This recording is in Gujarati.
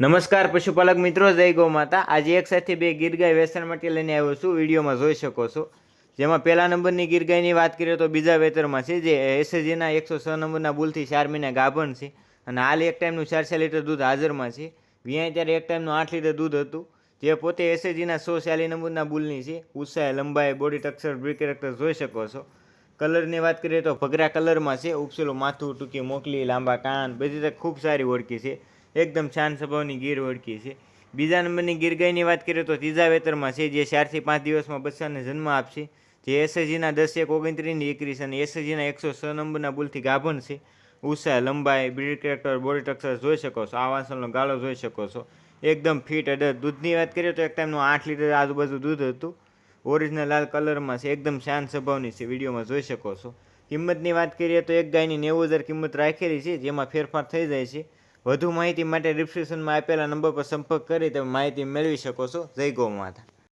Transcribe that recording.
નમસ્કાર પશુપાલક મિત્રો, જય ગૌ માતા। આજે એક સાથે બે ગીર ગાય વેચાણ માટે લઈને આવ્યો છું। વિડીયોમાં જોઈ શકો છો, જેમાં પહેલા નંબરની ગીર ગાયની વાત કરીએ તો બીજા વેતરમાં છે, જે એસએજીના 106 નંબરના બુલથી 4 મહિના ગાભણ છે અને હાલ એક ટાઈમનું 4 લીટર દૂધ હાજરમાં છે। વ્યાય ત્યારે એક ટાઈમનું 8 લીટર દૂધ હતું, જે પોતે એસએજીના 140 નંબરના બુલની છે। ઉત્સાહ, લંબાઈ, બોડી ટેક્સચર, બ્રીડ કેરેક્ટર જોઈ શકો છો। કલરની વાત કરીએ તો ભગરા કલરમાં છે, ઉપસેલું માથું, ટૂંકી મોકલી, લાંબા કાન, બધી રીતે ખૂબ સારી ઓળખી છે। એકદમ શાંત સ્વભાવની ગીર ઓળખી છે। બીજા નંબરની ગીર ગાયની વાત કરીએ તો ત્રીજા વેતરમાં છે, જે 4 થી 5 દિવસમાં બચ્ચાને જન્મ આપશે, જે એસએજીના 10-1-29ની દીકરી છે અને એસએજીના 106 નંબરના બુલથી ગાભણ છે। ઉત્સાહ, લંબાઈ, બ્રીડ કેરેક્ટર, બોડી ટેક્સચર જોઈ શકો છો। આ વાંસળનો ગાળો જોઈ શકો છો, એકદમ ફિટ અડર। દૂધની વાત કરીએ તો એક ટાઈમનું 8 લીટર આજુબાજુ દૂધ હતું। ઓરિજિનલ લાલ કલરમાં છે, એકદમ શાંત સ્વભાવની છે, વિડીયોમાં જોઈ શકો છો। કિંમતની વાત કરીએ તો એક ગાયની 90,000 કિંમત રાખેલી છે, જેમાં ફેરફાર થઈ જાય છે। વધુ માહિતી માટે ડિસ્ક્રિપ્શનમાં આપેલા નંબર પર સંપર્ક કરી તમે માહિતી મેળવી શકો છો। જય ગૌ માતા।